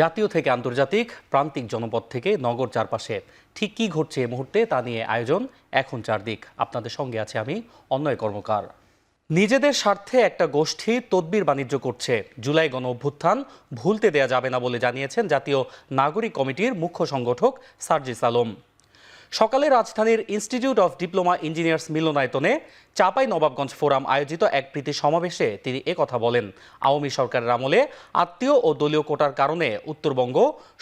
জাতীয় থেকে আন্তর্জাতিক, প্রান্তিক জনপদ থেকে নগর চারপাশে ঠিক কী ঘটছে এই মুহূর্তে তা নিয়ে আয়োজন এখন চারদিক। আপনাদের সঙ্গে আছে আমি অন্যয় কর্মকার। নিজেদের স্বার্থে একটা গোষ্ঠী তদবির বাণিজ্য করছে। জুলাই গণ অভ্যুত্থান ভুলতে দেয়া যাবে না বলে জানিয়েছেন জাতীয় নাগরিক কমিটির মুখ্য সংগঠক সার্জিস আলম। সকালে রাজধানীর ইনস্টিটিউট অফ ডিপ্লোমা ইঞ্জিনিয়ার্স মিলনায়তনে চাঁপাই নবাবগঞ্জ ফোরাম আয়োজিত এক প্রীতি সমাবেশে তিনি একথা বলেন। আওয়ামী সরকারের আমলে আত্মীয় ও দলীয় কোটার কারণে উত্তরবঙ্গ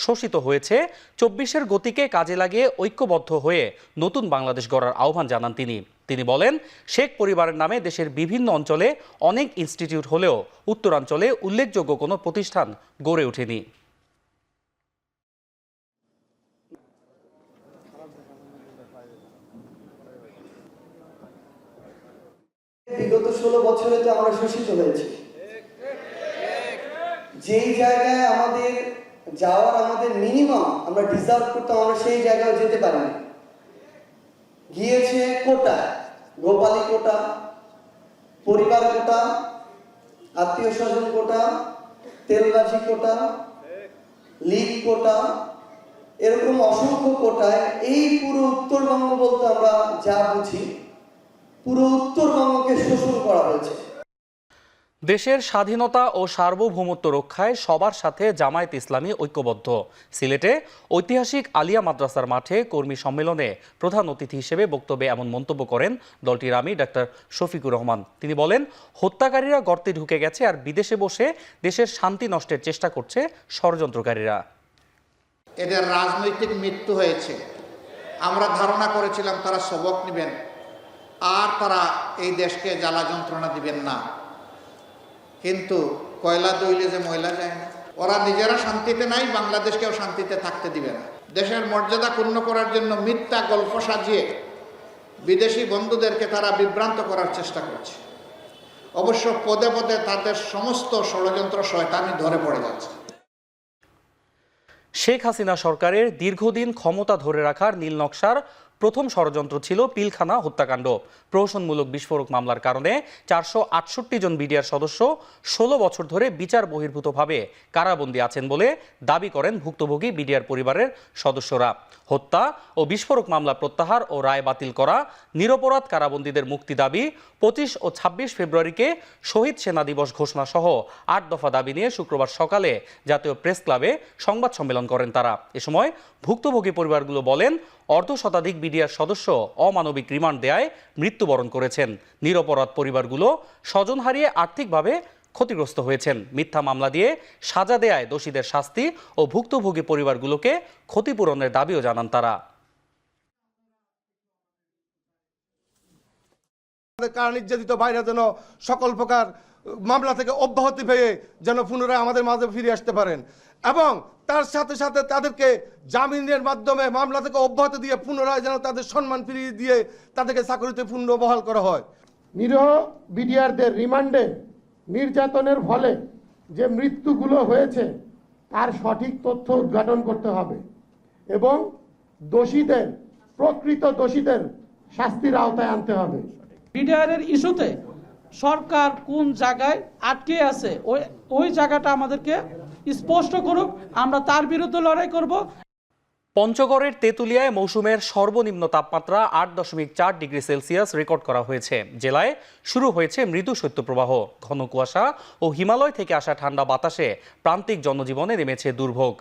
শোষিত হয়েছে। ২৪-এর গতিকে কাজে লাগিয়ে ঐক্যবদ্ধ হয়ে নতুন বাংলাদেশ গড়ার আহ্বান জানান তিনি বলেন, শেখ পরিবারের নামে দেশের বিভিন্ন অঞ্চলে অনেক ইনস্টিটিউট হলেও উত্তরাঞ্চলে উল্লেখযোগ্য কোনো প্রতিষ্ঠান গড়ে ওঠেনি। বিগত ১৬ বছরে তো আমরা শোষিত হয়েছি। যেই জায়গায় আমাদের যাওয়ার আমাদের মিনিমাম আমরা ডিজার্ভ করতাম, আমরা সেই জায়গায় যেতে পারিনি। গিয়েছে কোটা, গোপালী কোটা, পরিবার কোটা, আত্মীয় স্বজন কোটা, তেলবাজি কোটা, লীগ কোটা, এরকম অসংখ্য কোটায় এই পুরো উত্তরবঙ্গ বলতে আমরা যা বুঝি পুরো উত্তরবঙ্গকে শোষণ করা হয়েছে। দেশের স্বাধীনতা ও সার্বভৌমত্ব রক্ষায় সবার সাথে জামায়াত ইসলামী ঐক্যবদ্ধ। সিলেটে ঐতিহাসিক আলিয়া মাদ্রাসার মাঠে কর্মী সম্মেলনে প্রধান অতিথি হিসেবে বক্তব্যে এমন মন্তব্য করেন দলটির আমির ডাক্তার শফিকুর রহমান। তিনি বলেন, হত্যাকারীরা গর্তে ঢুকে গেছে আর বিদেশে বসে দেশের শান্তি নষ্টের চেষ্টা করছে ষড়যন্ত্রকারীরা। এদের রাজনৈতিক মৃত্যু হয়েছে। আমরা ধারণা করেছিলাম তারা সবক নেবেন আর তারা এই দেশকে জ্বালা যন্ত্রণা দিবেন না, কিন্তু কয়লা দইলে যে ময়লা যায় না। ওরা নিজেরা শান্তিতে নাই, বাংলাদেশকেও শান্তিতে থাকতে দিবে না। দেশের মর্যাদা ক্ষুণ্ণ করার জন্য মিথ্যা গল্প সাজিয়ে বিদেশি বন্ধুদেরকে তারা বিভ্রান্ত করার চেষ্টা করছে। অবশ্য পদে পদে তাদের সমস্ত ষড়যন্ত্র শয়তানি ধরে পড়ে যাচ্ছে। শেখ হাসিনা সরকারের দীর্ঘদিন ক্ষমতা ধরে রাখার নীল নকশার প্রথম ষড়যন্ত্র ছিল পিলখানা হত্যাকাণ্ড। প্রহসনমূলক বিস্ফোরক মামলার কারণে ৪৬৮ জন বিডিআর সদস্য ১৬ বছর ধরে বিচার বহির্ভূতভাবে কারাবন্দী আছেন বলে দাবি করেন ভুক্তভোগী বিডিআর পরিবারের সদস্যরা। হত্যা ও বিস্ফোরক মামলা প্রত্যাহার ও রায় বাতিল করা, নিরপরাধ কারাবন্দীদের মুক্তি দাবি, ২৫ ও ২৬ ফেব্রুয়ারিকে শহীদ সেনা দিবস ঘোষণা সহ ৮ দফা দাবি নিয়ে শুক্রবার সকালে জাতীয় প্রেস ক্লাবে সংবাদ সম্মেলন করেন তারা। এ সময় ভুক্তভোগী পরিবারগুলো বলেন, অর্ধশতাধিক বিডিআর সদস্য অমানবিক রিমান্ড দেয়ায় মৃত্যুবরণ করেছেন। নিরপরাধ পরিবারগুলো স্বজন হারিয়ে আর্থিকভাবে ক্ষতিগ্রস্ত হয়েছেন। মিথ্যা মামলা দিয়ে সাজা দেয়ায় দোষীদের শাস্তি ও ভুক্তভোগী পরিবারগুলোকে ক্ষতিপূরণের দাবিও জানান তারা। কারা নির্যাতিত ভাইরা যেন সকল প্রকার মামলা থেকে অব্যাহতি পেয়ে যেন পুনরায় আমাদের মাঝে ফিরে আসতে পারেন, এবং তার সাথে সাথে তাদেরকে জামিনের মাধ্যমে মামলা থেকে অব্যাহতি দিয়ে পুনরায় যেন তাদের সম্মান ফিরিয়ে দিয়ে তাদেরকে চাকরিতে পুনর্বহাল করা হয়। নিরীহ বিডিআরদের রিমান্ডে নির্যাতনের ফলে যে মৃত্যুগুলো হয়েছে তার সঠিক তথ্য উদ্ঘাটন করতে হবে এবং দোষীদের, প্রকৃত দোষীদের শাস্তির আওতায় আনতে হবে। বিডিআরের ইস্যুতে সরকার কোন জায়গায় আটকে আছে ওই জায়গাটা আমাদেরকে স্পষ্ট করুক, আমরা তার বিরুদ্ধে লড়াই করব। পঞ্চগড়ের তেঁতুলিয়ায় মৌসুমের সর্বনিম্ন তাপমাত্রা ৮.৪ ডিগ্রি সেলসিয়াস রেকর্ড করা হয়েছে। জেলায় শুরু হয়েছে মৃদু শৈত্যপ্রবাহ। ঘন কুয়াশা ও হিমালয় থেকে আসা ঠান্ডা বাতাসে প্রান্তিক জনজীবনে নেমেছে দুর্ভোগ।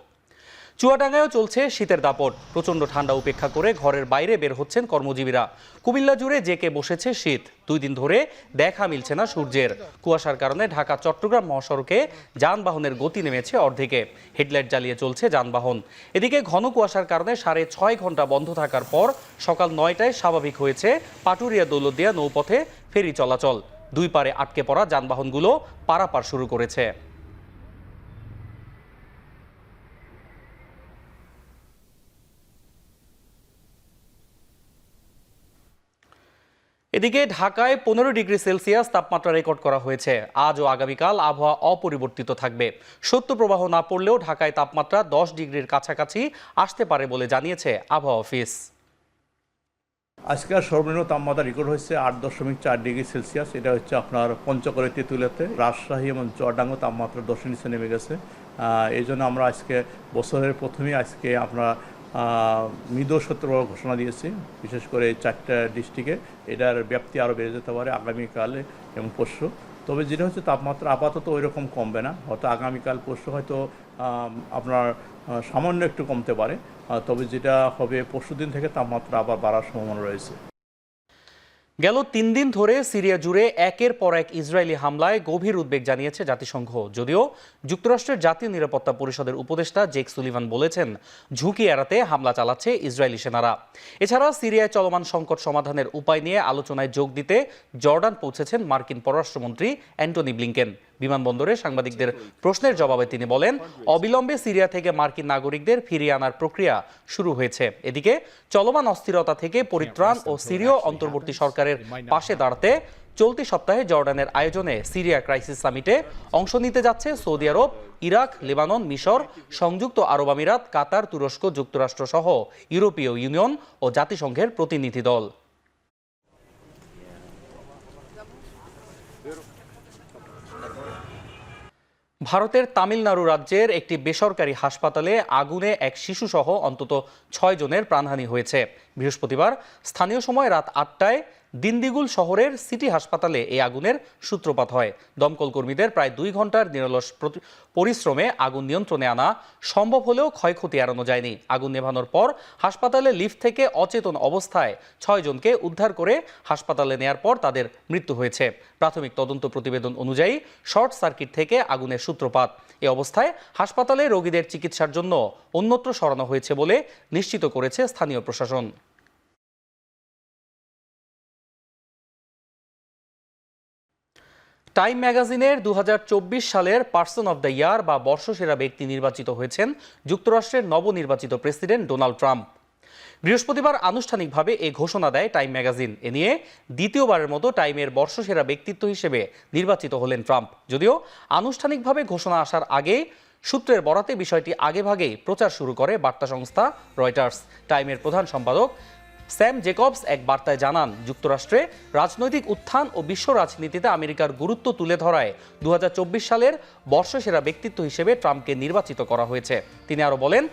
চুয়াডাঙ্গায়ও চলছে শীতের দাপট। প্রচণ্ড ঠান্ডা উপেক্ষা করে ঘরের বাইরে বের হচ্ছেন কর্মজীবীরা। কুমিল্লা জুড়ে জেঁকে বসেছে শীত। ২ দিন ধরে দেখা মিলছে না সূর্যের। কুয়াশার কারণে ঢাকা চট্টগ্রাম মহাসড়কে যানবাহনের গতি নেমেছে অর্ধেকে। হেডলাইট জ্বালিয়ে চলছে যানবাহন। এদিকে ঘন কুয়াশার কারণে ৬.৫ ঘন্টা বন্ধ থাকার পর সকাল ৯টায় স্বাভাবিক হয়েছে পাটুরিয়া দৌলতদিয়া নৌপথে ফেরি চলাচল। দুই পারে আটকে পড়া যানবাহনগুলো পারাপার শুরু করেছে। এদিকে ঢাকায় ১৫ ডিগ্রি সেলসিয়াস তাপমাত্রা রেকর্ড করা হয়েছে। আজ ও আগামীকাল আবহাওয়া অপরিবর্তিত থাকবে। শৈত্যপ্রবাহ না পড়লেও ঢাকায় তাপমাত্রা ১০ ডিগ্রির কাছাকাছি আসতে পারে বলে জানিয়েছে আবহাওয়া অফিস। আজকের সর্বনিম্ন তাপমাত্রা রেকর্ড হয়েছে ৮.৪ ডিগ্রি সেলসিয়াস। এটা হচ্ছে আপনার পঞ্চগড়ে, তেঁতুলিয়াতে, রাজশাহী এবং চুয়াডাঙ্গা তাপমাত্রা ১০ নিচে নেমে গেছে। এই জন্য আমরা আজকে বছরের প্রথমেই আজকে আমরা মৃদু সতর্ক ঘোষণা দিয়েছি, বিশেষ করে এই 4টা ডিস্ট্রিক্টে। এটার ব্যাপ্তি আরও বেড়ে যেতে পারে আগামীকালে এবং পরশু। তবে যেটা হচ্ছে তাপমাত্রা আপাতত ওই রকম কমবে না, হয়তো আগামীকাল পরশু হয়তো আপনার সামান্য একটু কমতে পারে, তবে যেটা হবে পরশুদিন থেকে তাপমাত্রা আবার বাড়ার সম্ভাবনা রয়েছে। গেল 3 দিন ধরে সিরিয়া জুড়ে একের পর এক ইসরায়েলি হামলায় গভীর উদ্বেগ জানিয়েছে জাতিসংঘ। যদিও যুক্তরাষ্ট্রের জাতীয় নিরাপত্তা পরিষদের উপদেষ্টা জেক সুলিভান বলেছেন, ঝুঁকি এড়াতে হামলা চালাচ্ছে ইসরায়েলি সেনারা। এছাড়া সিরিয়ায় চলমান সংকট সমাধানের উপায় নিয়ে আলোচনায় যোগ দিতে জর্ডান পৌঁছেছেন মার্কিন পররাষ্ট্রমন্ত্রী অ্যান্টনি ব্লিংকেন। বিমানবন্দরে সাংবাদিকদের প্রশ্নের জবাবে তিনি বলেন, অবিলম্বে সিরিয়া থেকে মার্কিন নাগরিকদের ফিরিয়ে আনার প্রক্রিয়া শুরু হয়েছে। এদিকে চলমান অস্থিরতা থেকে পরিত্রাণ ও সিরীয় অন্তর্বর্তী সরকারের পাশে দাঁড়াতে চলতি সপ্তাহে জর্ডানের আয়োজনে সিরিয়া ক্রাইসিস সামিটে অংশ নিতে যাচ্ছে সৌদি আরব, ইরাক, লেবানন, মিশর, সংযুক্ত আরব আমিরাত, কাতার, তুরস্ক, যুক্তরাষ্ট্র সহ ইউরোপীয় ইউনিয়ন ও জাতিসংঘের প্রতিনিধি দল। ভারতের তামিলনাড়ু রাজ্যের একটি বেসরকারি হাসপাতালে আগুনে এক শিশুসহ অন্তত 6 জনের প্রাণহানি হয়েছে। বৃহস্পতিবার স্থানীয় সময় রাত 8টায় দিন্দিগুল শহরের সিটি হাসপাতালে এই আগুনের সূত্রপাত হয়। দমকল কর্মীদের প্রায় 2 ঘন্টার নিরলস পরিশ্রমে আগুন নিয়ন্ত্রণে আনা সম্ভব হলেও ক্ষয়ক্ষতি এড়ানো যায়নি। আগুন নেভানোর পর হাসপাতালে লিফট থেকে অচেতন অবস্থায় 6 জনকে উদ্ধার করে হাসপাতালে নেয়ার পর তাদের মৃত্যু হয়েছে। প্রাথমিক তদন্ত প্রতিবেদন অনুযায়ী শর্ট সার্কিট থেকে আগুনের সূত্রপাত। এই অবস্থায় হাসপাতালে রোগীদের চিকিৎসার জন্য অন্যত্র সরানো হয়েছে বলে নিশ্চিত করেছে স্থানীয় প্রশাসন। টাইম ম্যাগাজিনের 2024 সালের পার্সন অব দ্য ইয়ার বা বর্ষসেরা ব্যক্তি নির্বাচিত হয়েছেন যুক্তরাষ্ট্রের নবনির্বাচিত প্রেসিডেন্ট ডোনাল্ড ট্রাম্প। বৃহস্পতিবার আনুষ্ঠানিকভাবে এই ঘোষণা দেয় টাইম ম্যাগাজিন। এ নিয়ে দ্বিতীয়বারের মতো টাইমের বর্ষসেরা ব্যক্তিত্ব হিসেবে নির্বাচিত হলেন ট্রাম্প। যদিও আনুষ্ঠানিকভাবে ঘোষণা আসার আগে সূত্রের বরাতে বিষয়টি আগেভাগেই প্রচার শুরু করে বার্তা সংস্থা রয়টার্স। টাইমের প্রধান সম্পাদক স্যাম জেকবস এক বার্তায় জানান, যুক্তরাষ্ট্রে রাজনৈতিক উত্থান ও বিশ্ব রাজনীতিতে আমেরিকার গুরুত্ব তুলে ধরায় 2024 সালের বর্ষসেরা ব্যক্তিত্ব হিসেবে ট্রাম্পকে নির্বাচিত করা হয়েছে। তিনি আরও বলেন,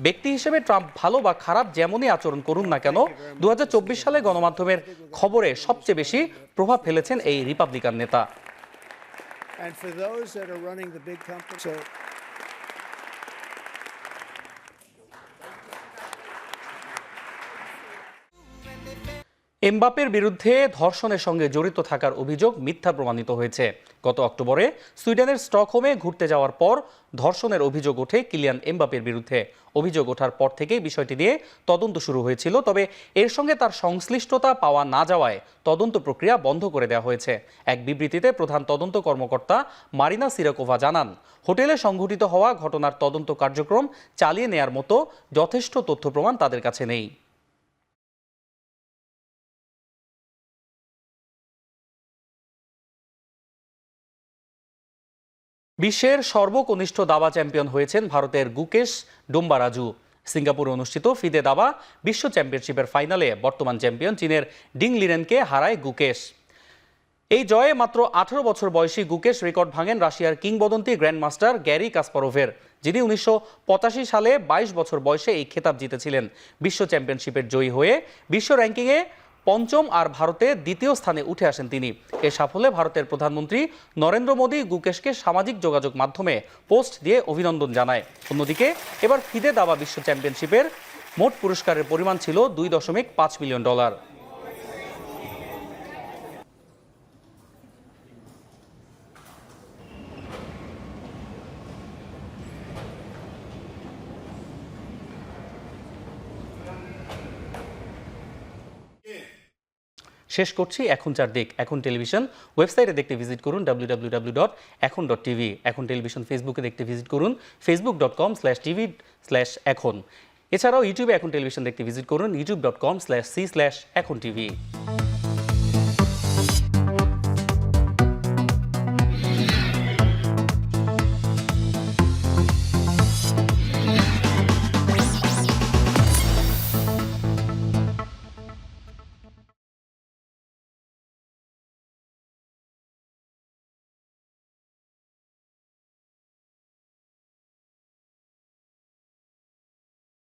ব্যক্তি হিসেবে ট্রাম্প ভালো বা খারাপ যেমনই আচরণ করুন না কেন, 2024 সালে গণমাধ্যমের খবরে সবচেয়ে বেশি প্রভাব ফেলেছেন এই রিপাবলিকান নেতা। এমবাপের বিরুদ্ধে ধর্ষণের সঙ্গে জড়িত থাকার অভিযোগ মিথ্যা প্রমাণিত হয়েছে। গত অক্টোবরে সুইডেনের স্টকহোমে ঘুরতে যাওয়ার পর ধর্ষণের অভিযোগ ওঠে কিলিয়ান এমবাপের বিরুদ্ধে। অভিযোগ ওঠার পর থেকেই বিষয়টি নিয়ে তদন্ত শুরু হয়েছিল, তবে এর সঙ্গে তার সংশ্লিষ্টতা পাওয়া না যাওয়ায় তদন্ত প্রক্রিয়া বন্ধ করে দেওয়া হয়েছে। এক বিবৃতিতে প্রধান তদন্ত কর্মকর্তা মারিনা সিরাকোভা জানান, হোটেলে সংঘটিত হওয়া ঘটনার তদন্ত কার্যক্রম চালিয়ে নেয়ার মতো যথেষ্ট তথ্য প্রমাণ তাদের কাছে নেই। বিশ্বের সর্বকনিষ্ঠ দাবা চ্যাম্পিয়ন হয়েছেন ভারতের গুকেশ ডোম্বারাজু। সিঙ্গাপুরে অনুষ্ঠিত ফিদে দাবা বিশ্ব চ্যাম্পিয়নশিপের ফাইনালে বর্তমান চ্যাম্পিয়ন চীনের ডিং লিরেনকে হারায় গুকেশ। এই জয়ে মাত্র 18 বছর বয়সী গুকেশ রেকর্ড ভাঙেন রাশিয়ার কিংবদন্তি গ্র্যান্ডমাস্টার গ্যারি কাসপারোভের, যিনি 1985 সালে 22 বছর বয়সে এই খেতাব জিতেছিলেন। বিশ্ব চ্যাম্পিয়নশিপের জয়ী হয়ে বিশ্ব র্যাঙ্কিংয়ে 5ম আর ভারতে 2য় স্থানে উঠে আসেন তিনি। এ সাফল্যে ভারতের প্রধানমন্ত্রী নরেন্দ্র মোদী গুকেশকে সামাজিক যোগাযোগ মাধ্যমে পোস্ট দিয়ে অভিনন্দন জানায়। অন্যদিকে এবার ফিদে দাবা বিশ্ব চ্যাম্পিয়নশিপের মোট পুরস্কারের পরিমাণ ছিল $2.5 মিলিয়ন। শেষ করছি এখন চারদিক। এখন টেলিভিশন ওয়েবসাইটে দেখতে ভিজিট করুন www.ekhon.tv। এখন টেলিভিশন ফেসবুকে দেখতে ভিজিট করুন facebook.com/tv/ekhon। এছাড়াও ইউটিউবে এখন টেলিভিশন দেখতে ভিজিট করুন youtube.com/c/ekhon tv।